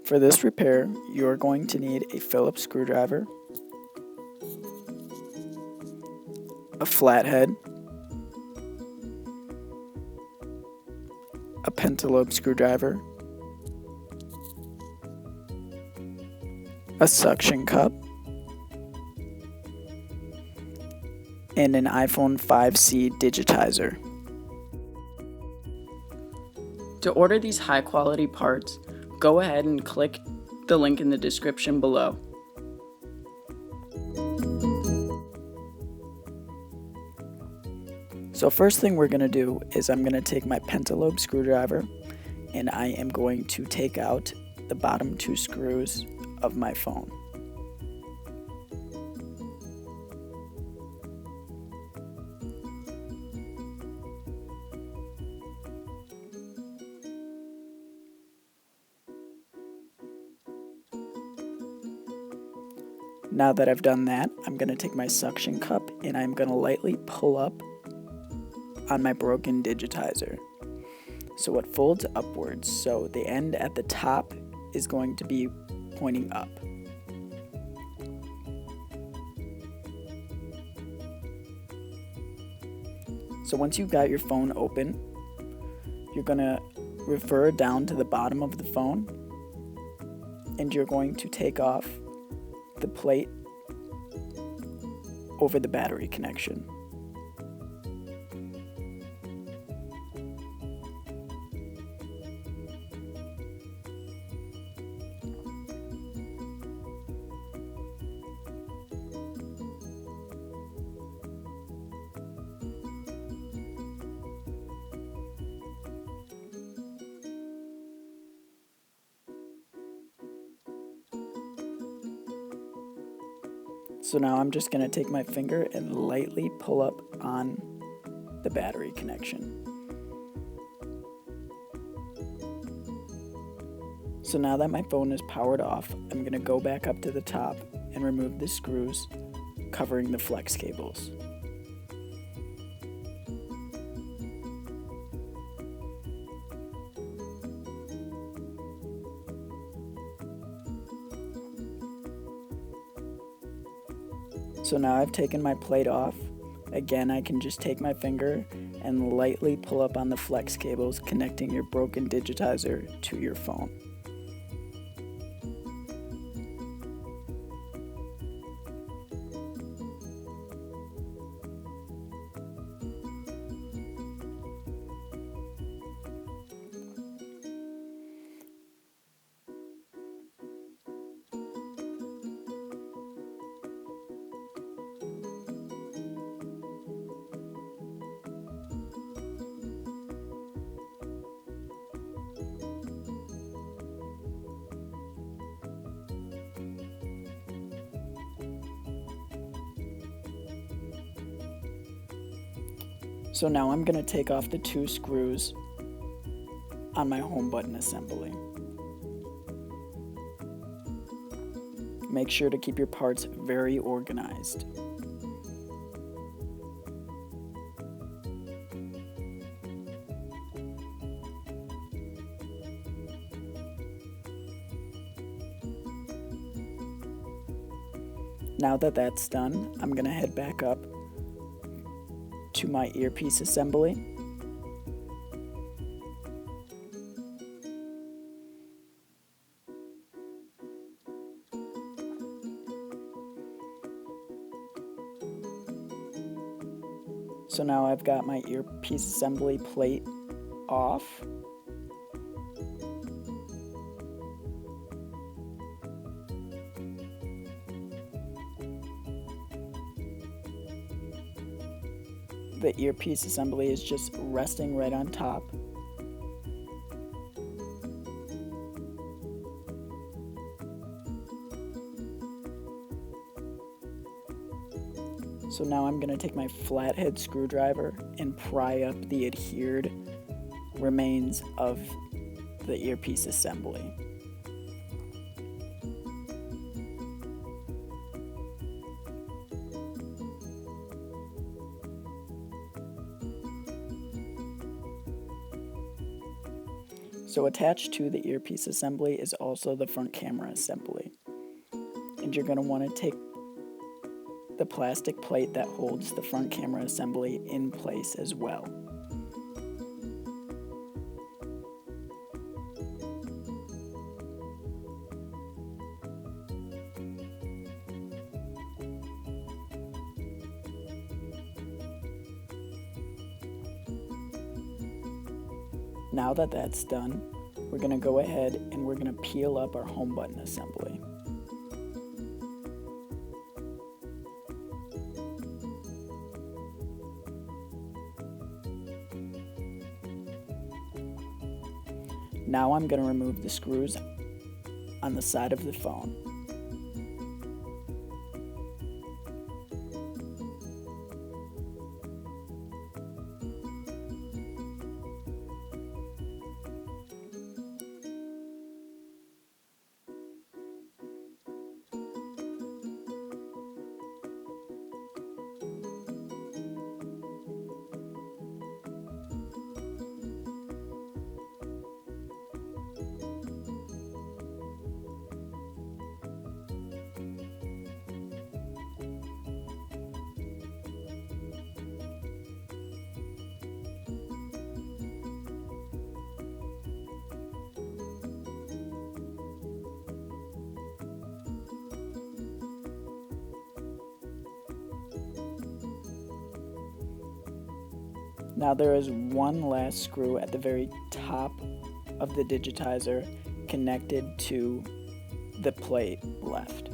For this repair, you are going to need a Phillips screwdriver, a flathead, a pentalobe screwdriver, a suction cup, and an iPhone 5C digitizer. To order these high quality parts, go ahead and click the link in the description below. So first thing we're going to do is I'm going to take my pentalobe screwdriver and I am going to take out the bottom two screws of my phone. Now that I've done that, I'm going to take my suction cup and I'm going to lightly pull up on my broken digitizer. So it folds upwards, so the end at the top is going to be pointing up. So once you've got your phone open, you're going to refer down to the bottom of the phone and you're going to take off the plate over the battery connection. So now I'm just going to take my finger and lightly pull up on the battery connection. So now that my phone is powered off, I'm going to go back up to the top and remove the screws covering the flex cables. So now I've taken my plate off. Again, I can just take my finger and lightly pull up on the flex cables connecting your broken digitizer to your phone. So now I'm going to take off the two screws on my home button assembly. Make sure to keep your parts very organized. Now that that's done, I'm going to head back up to my earpiece assembly. So now I've got my earpiece assembly plate off. The earpiece assembly is just resting right on top. So now I'm going to take my flathead screwdriver and pry up the adhered remains of the earpiece assembly. So attached to the earpiece assembly is also the front camera assembly. And you're going to want to take the plastic plate that holds the front camera assembly in place as well. Now that that's done, we're going to go ahead and we're going to peel up our home button assembly. Now I'm going to remove the screws on the side of the phone. Now there is one last screw at the very top of the digitizer connected to the plate left.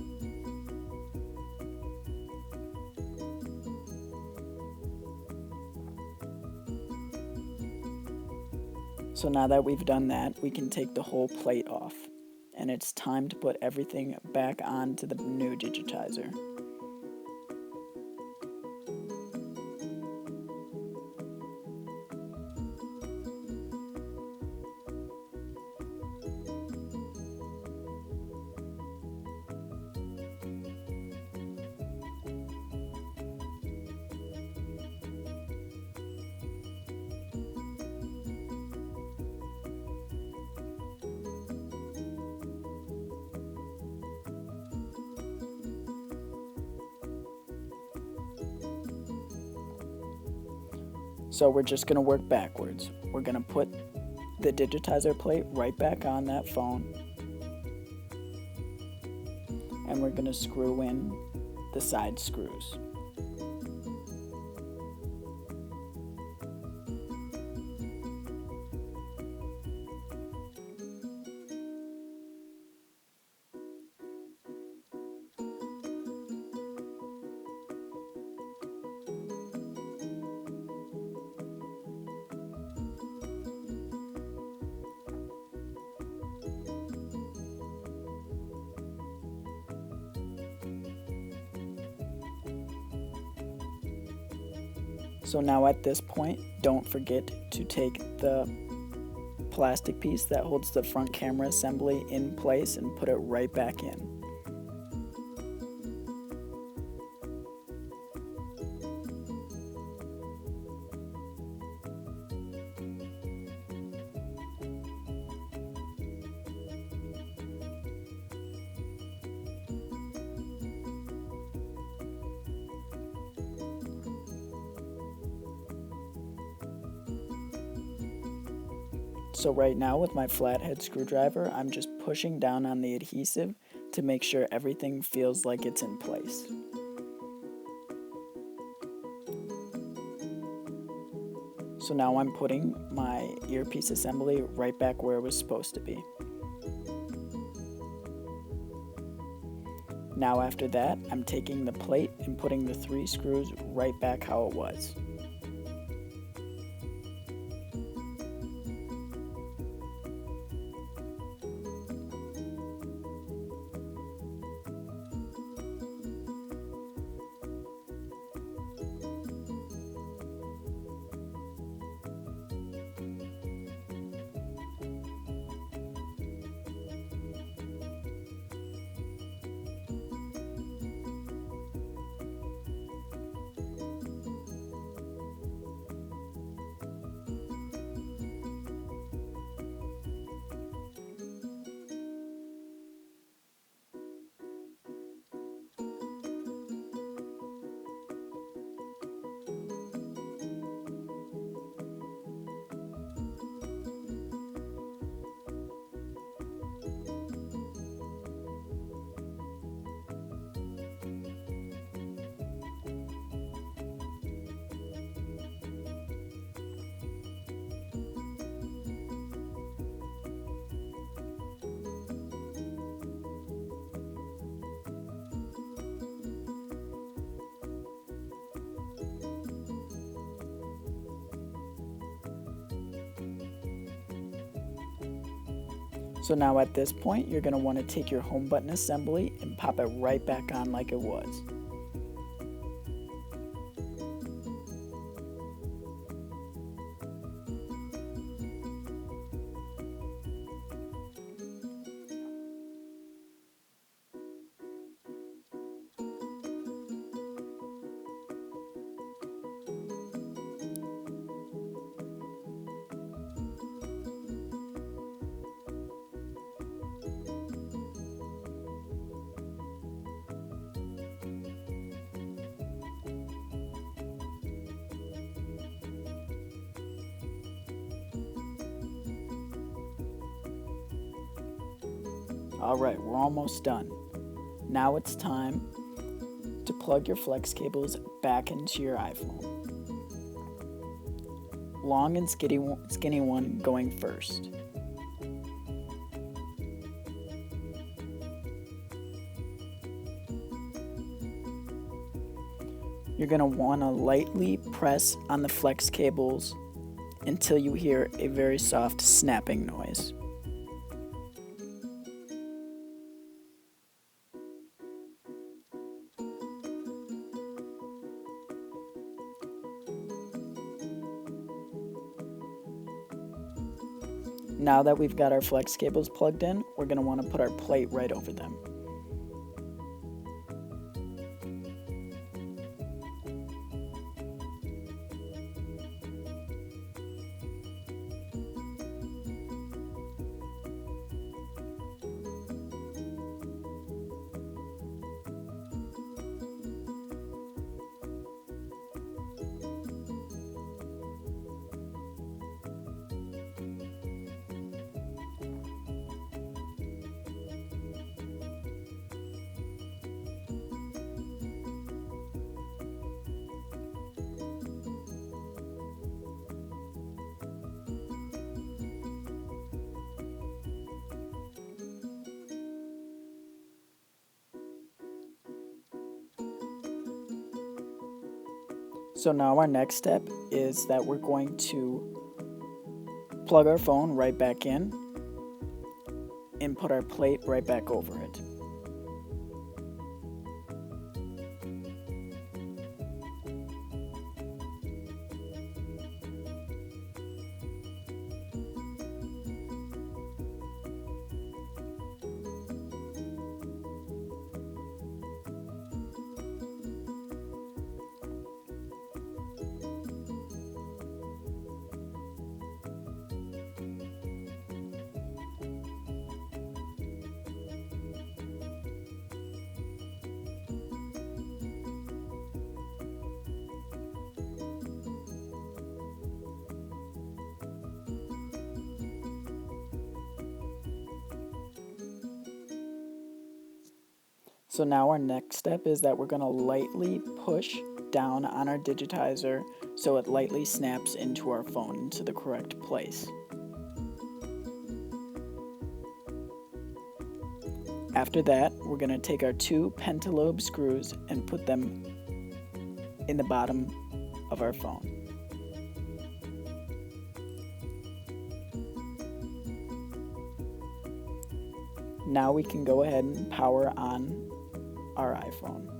So now that we've done that, we can take the whole plate off, and it's time to put everything back onto the new digitizer. So we're just going to work backwards. We're going to put the digitizer plate right back on that phone, and we're going to screw in the side screws. So now at this point, don't forget to take the plastic piece that holds the front camera assembly in place and put it right back in. So right now with my flathead screwdriver, I'm just pushing down on the adhesive to make sure everything feels like it's in place. So now I'm putting my earpiece assembly right back where it was supposed to be. Now after that, I'm taking the plate and putting the 3 screws right back how it was. So now at this point, you're going to want to take your home button assembly and pop it right back on like it was. Alright, we're almost done. Now it's time to plug your flex cables back into your iPhone. Long and skinny one going first. You're going to want to lightly press on the flex cables until you hear a very soft snapping noise. Now that we've got our flex cables plugged in, we're going to want to put our plate right over them. So now our next step is that we're going to plug our phone right back in and put our plate right back over it. So now our next step is that we're going to lightly push down on our digitizer so it lightly snaps into our phone into the correct place. After that, we're going to take our two pentalobe screws and put them in the bottom of our phone. Now we can go ahead and power on our iPhone.